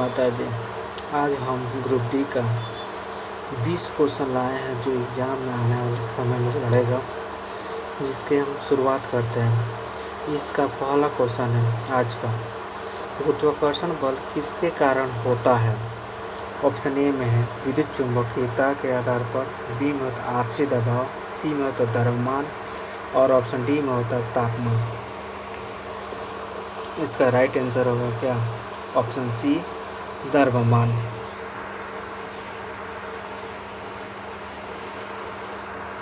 माता दी। आज हम ग्रुप डी का 20 क्वेश्चन लाए हैं जो एग्ज़ाम में आने वाले समय में लड़ेगा, जिसके हम शुरुआत करते हैं। इसका पहला क्वेश्चन है आज का, गुरुत्वाकर्षण बल किसके कारण होता है। ऑप्शन ए में है विद्युत चुंबकीयता के आधार पर, बी में होता है आपसी दबाव, सी में होता है द्रव्यमान और ऑप्शन डी में होता है तापमान। इसका राइट आंसर होगा क्या, ऑप्शन सी द्रव्यमान।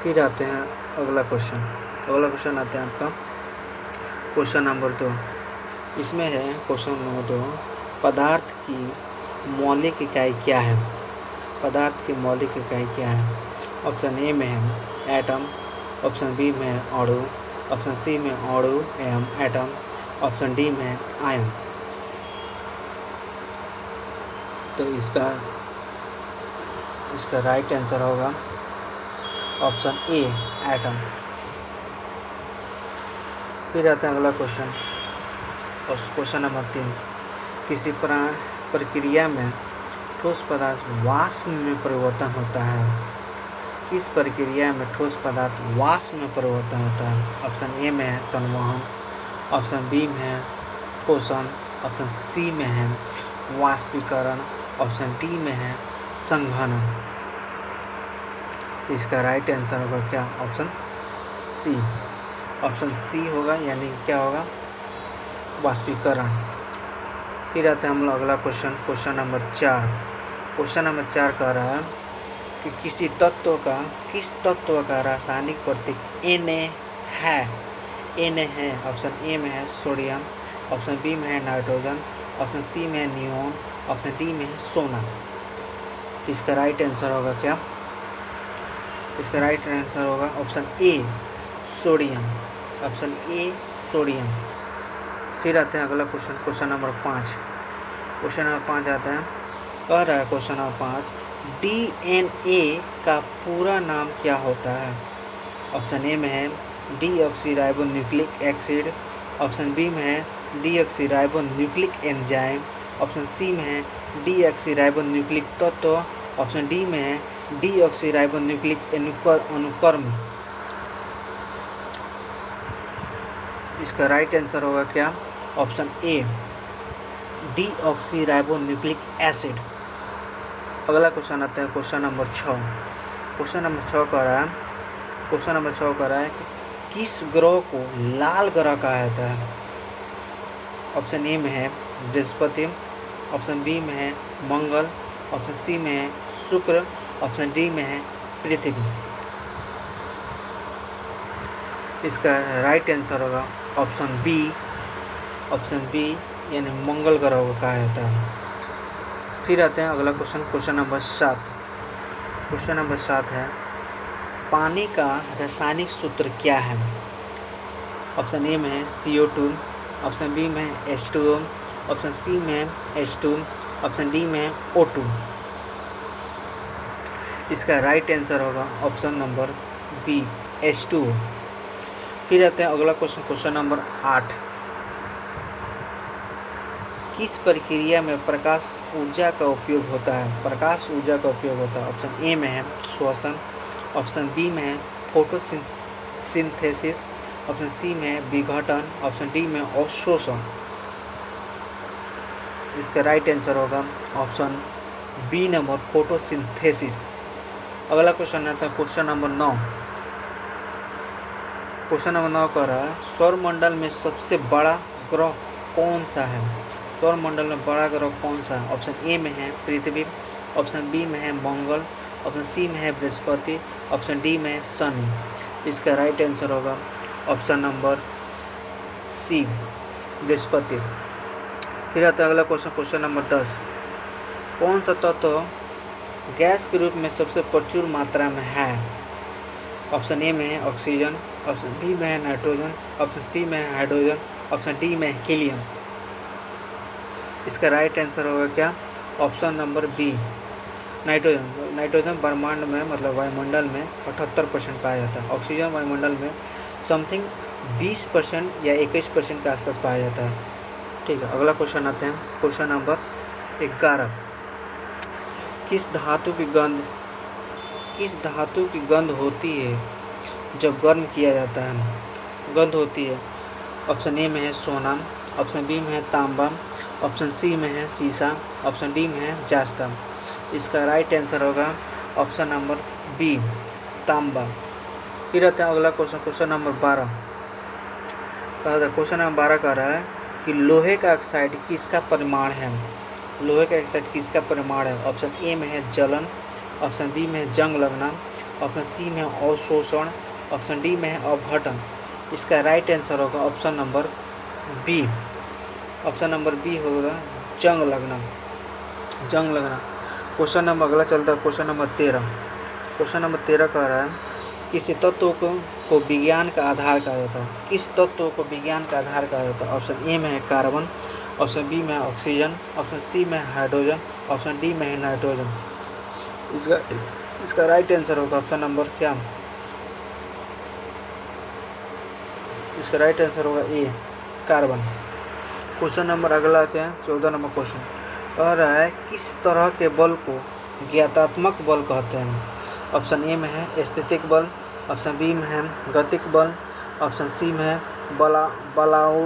फिर आते हैं अगला क्वेश्चन आते हैं आपका क्वेश्चन नंबर 2। इसमें है क्वेश्चन नंबर 2, पदार्थ की मौलिक इकाई क्या है। पदार्थ की मौलिक इकाई क्या है। ऑप्शन ए में है एटम, ऑप्शन बी में है अणु, ऑप्शन सी में अणु एवं एटम, ऑप्शन डी में है आयन। तो इसका राइट आंसर होगा ऑप्शन ए एटम। फिर आता है अगला क्वेश्चन नंबर 3, किसी प्रक्रिया में ठोस पदार्थ वाष्प में परिवर्तन होता है। किस प्रक्रिया में ठोस पदार्थ वाष्प में परिवर्तन होता है। ऑप्शन ए में है संवहन, ऑप्शन बी में है ठोसन, ऑप्शन सी में है वाष्पीकरण, ऑप्शन डी में है संघनन। तो इसका राइट आंसर होगा क्या, ऑप्शन सी। ऑप्शन सी होगा, यानी क्या होगा, वाष्पीकरण। फिर आते हैं हम लोग अगला क्वेश्चन नंबर 4। क्वेश्चन नंबर 4 कह रहा है कि किस तत्व का रासायनिक प्रतीक Na है। ऑप्शन ए में है सोडियम, ऑप्शन बी में है नाइट्रोजन, ऑप्शन सी में है नियोन, ऑप्शन डी में है सोना। इसका राइट आंसर होगा क्या, इसका राइट आंसर होगा option A sodium, option A sodium. फिर आते हैं अगला क्वेश्चन नंबर 5। क्वेश्चन नंबर 5 आता है, कह रहा है क्वेश्चन नंबर 5, DNA का पूरा नाम क्या होता है। ऑप्शन ए में है डीऑक्सीराइबोन्यूक्लिक एसिड, ऑप्शन बी में है डीऑक्सीराइबोन्यूक्लिक एंजाइम, ऑप्शन सी में है डीऑक्सीराइबोन्यूक्लिक तत्व, ऑप्शन डी में है डीऑक्सीराइबोन्यूक्लिक अनुक्रम। इसका राइट आंसर होगा क्या, ऑप्शन ए डीऑक्सीराइबोन्यूक्लिक एसिड। अगला क्वेश्चन आता है क्वेश्चन नंबर 6। क्वेश्चन नंबर 6 कह रहा है कि किस ग्रह को लाल ग्रह कहा जाता है। ऑप्शन ए में है बृहस्पति, ऑप्शन बी में है मंगल, ऑप्शन सी में है शुक्र, ऑप्शन डी में है पृथ्वी। इसका राइट आंसर होगा ऑप्शन बी, यानी मंगल ग्रह को कहा जाता है। फिर आते हैं अगला क्वेश्चन नंबर 7। क्वेश्चन नंबर 7 है, पानी का रासायनिक सूत्र क्या है। ऑप्शन ए में है CO2, ऑप्शन बी में है H2O, ऑप्शन सी में है H2, ऑप्शन डी में है O2। इसका राइट आंसर होगा ऑप्शन नंबर बी H2O। फिर आते हैं अगला क्वेश्चन नंबर 8। किस प्रक्रिया में प्रकाश ऊर्जा का उपयोग होता है। ऑप्शन ए में है श्वसन, ऑप्शन बी में है फोटोसिंथेसिस, ऑप्शन सी में है विघटन, ऑप्शन डी में अवशोषण। इसका राइट आंसर होगा ऑप्शन बी नंबर फोटोसिंथेसिस। अगला क्वेश्चन आता है क्वेश्चन नंबर 9। क्वेश्चन नंबर 9 कह रहा है, सौरमंडल में सबसे बड़ा ग्रह कौन सा है। सौरमंडल में बड़ा ग्रह कौन सा है। ऑप्शन ए में है पृथ्वी, ऑप्शन बी में है मंगल, ऑप्शन सी में है बृहस्पति, ऑप्शन डी में है शनि। इसका राइट आंसर होगा ऑप्शन नंबर सी बृहस्पति। फिर आता है अगला क्वेश्चन नंबर 10। कौन सा तत्व गैस के रूप में सबसे प्रचुर मात्रा में है। ऑप्शन ए में है ऑक्सीजन, ऑप्शन बी में है नाइट्रोजन, ऑप्शन सी में है हाइड्रोजन, ऑप्शन डी में है हीलियम। इसका राइट आंसर होगा क्या, ऑप्शन नंबर बी नाइट्रोजन ब्रह्मांड में मतलब वायुमंडल में 78% पाया जाता है। ऑक्सीजन वायुमंडल में समथिंग 20% या 21% के आसपास पाया जाता है। ठीक है, अगला क्वेश्चन आते हैं क्वेश्चन नंबर 11 किस धातु की गंध होती है जब गर्म किया जाता है? गंध होती है। ऑप्शन ए में है सोना, ऑप्शन बी में है तांबा, ऑप्शन सी में है सीसा, ऑप्शन डी में है जास्ता। इसका राइट आंसर होगा ऑप्शन नंबर बी, तांबा। फिर आता है अगला question, question number 12। Question number 12 कह रहा है कि लोहे का ऑक्साइड किसका परिमाण है? लोहे का ऑक्साइड किसका परिमाण है? ऑप्शन ए में है जलन, ऑप्शन बी में है जंग लगना, ऑप्शन सी में है अवशोषण, ऑप्शन डी में है अपघटन। इसका राइट आंसर होगा option number b. Option number b होगा जंग लगना। क्वेश्चन नंबर अगला चलता है क्वेश्चन नंबर 13। क्वेश्चन नंबर 13 कह रहा है किस तत्व को विज्ञान का आधार कहा जाता है? किस तत्व को विज्ञान का आधार कहा जाता है? ऑप्शन ए में है कार्बन, ऑप्शन बी में है ऑक्सीजन, ऑप्शन सी में है हाइड्रोजन, ऑप्शन डी में है नाइट्रोजन। इसका राइट आंसर होगा ऑप्शन नंबर क्या? इसका राइट आंसर होगा ए, कार्बन। क्वेश्चन नंबर अगला आते हैं 14 नंबर क्वेश्चन। कह रहा है किस तरह के बल को ज्ञातात्मक बल कहते हैं? ऑप्शन ए में है स्थितिक बल, ऑप्शन बी में है गतिक बल, ऑप्शन सी में है बलाउ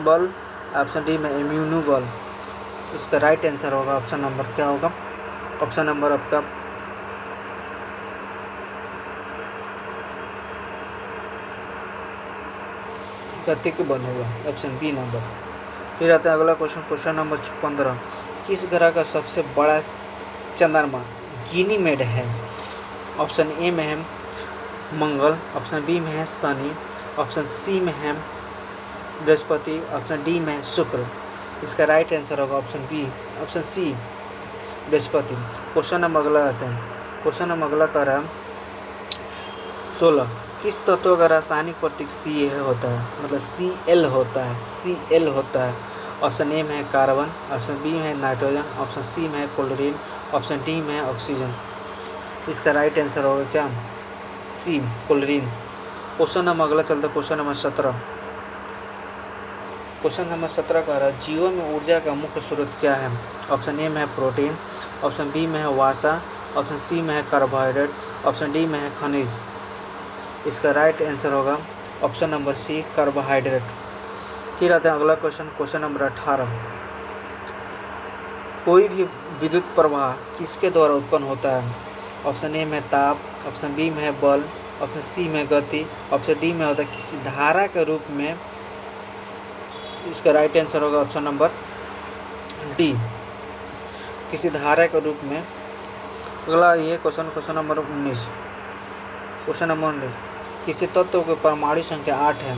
बल, ऑप्शन डी में इम्यूनो बल। इसका राइट आंसर होगा ऑप्शन नंबर क्या होगा? ऑप्शन नंबर आपका गतिक बल होगा, ऑप्शन बी नंबर। फिर आता है अगला क्वेश्चन, क्वेश्चन नंबर 15। किस ग्रह का सबसे बड़ा चंद्रमा गैनीमेड है? ऑप्शन ए में है मंगल, ऑप्शन बी में है शनि, ऑप्शन सी में है बृहस्पति, ऑप्शन डी में है शुक्र। इसका राइट आंसर होगा ऑप्शन बी, ऑप्शन सी बृहस्पति। क्वेश्चन नंबर अगला आते हैं। क्वेश्चन नंबर अगला कर रहा है 16। किस तत्व का रासायनिक प्रतीक सी होता है? मतलब Cl होता है, Cl होता है। ऑप्शन ए में है कार्बन, ऑप्शन बी में है नाइट्रोजन, ऑप्शन सी में है क्लोरीन, ऑप्शन डी में है ऑक्सीजन। इसका राइट आंसर होगा क्या? सी, क्लोरीन। क्वेश्चन नंबर अगला चलता है क्वेश्चन नंबर 17। क्वेश्चन नंबर 17 कह रहा है जीवन में ऊर्जा का मुख्य स्रोत क्या है? ऑप्शन ए में है प्रोटीन, ऑप्शन बी में है वसा, ऑप्शन सी में है कार्बोहाइड्रेट, ऑप्शन डी में है खनिज। इसका राइट आंसर होगा ऑप्शन नंबर सी, कार्बोहाइड्रेट। फिर आता है अगला क्वेश्चन, क्वेश्चन नंबर 18। कोई भी विद्युत प्रवाह किसके द्वारा उत्पन्न होता है? ऑप्शन ए में ताप, ऑप्शन बी में है बल, ऑप्शन सी में गति, ऑप्शन डी में होता है किसी धारा के रूप में। इसका राइट आंसर होगा ऑप्शन नंबर डी, किसी धारा के रूप में। अगला ये क्वेश्चन नंबर 19। Question number 19। किसी तत्व के परमाणु संख्या 8 है?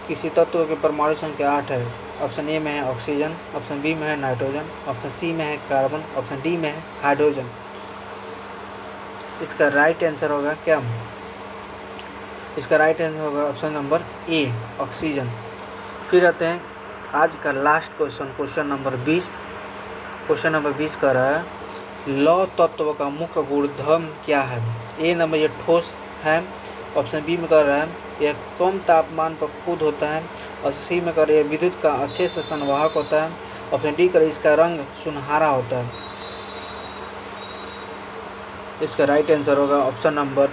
किसी तत्व के परमाणु संख्या 8 है। ऑप्शन ए में है ऑक्सीजन, ऑप्शन बी में है नाइट्रोजन, ऑप्शन सी में है कार्बन, ऑप्शन डी में है हाइड्रोजन। इसका राइट आंसर होगा क्या? इसका राइट आंसर होगा ऑप्शन नंबर ए, ऑक्सीजन। फिर आते हैं आज का last question, question number 20। Question number 20 कह रहा है लौह तत्व का मुख्य गुणधर्म क्या है? ए नंबर ये ठोस है, ऑप्शन बी में कर रहा है यह कम तापमान पर खुद होता है, और सी में कर यह विद्युत का अच्छे से संवाहक होता है, ऑप्शन डी कर इसका रंग सुनहरा होता है। इसका राइट आंसर होगा ऑप्शन नंबर,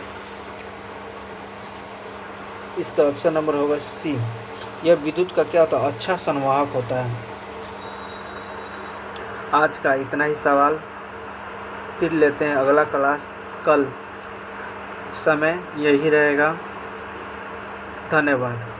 इसका ऑप्शन नंबर होगा सी, यह विद्युत का क्या होता है? अच्छा संवाहक होता है। आज का इतना ही सवाल, फिर लेते हैं अगला क्लास कल, समय यही रहेगा। धन्यवाद।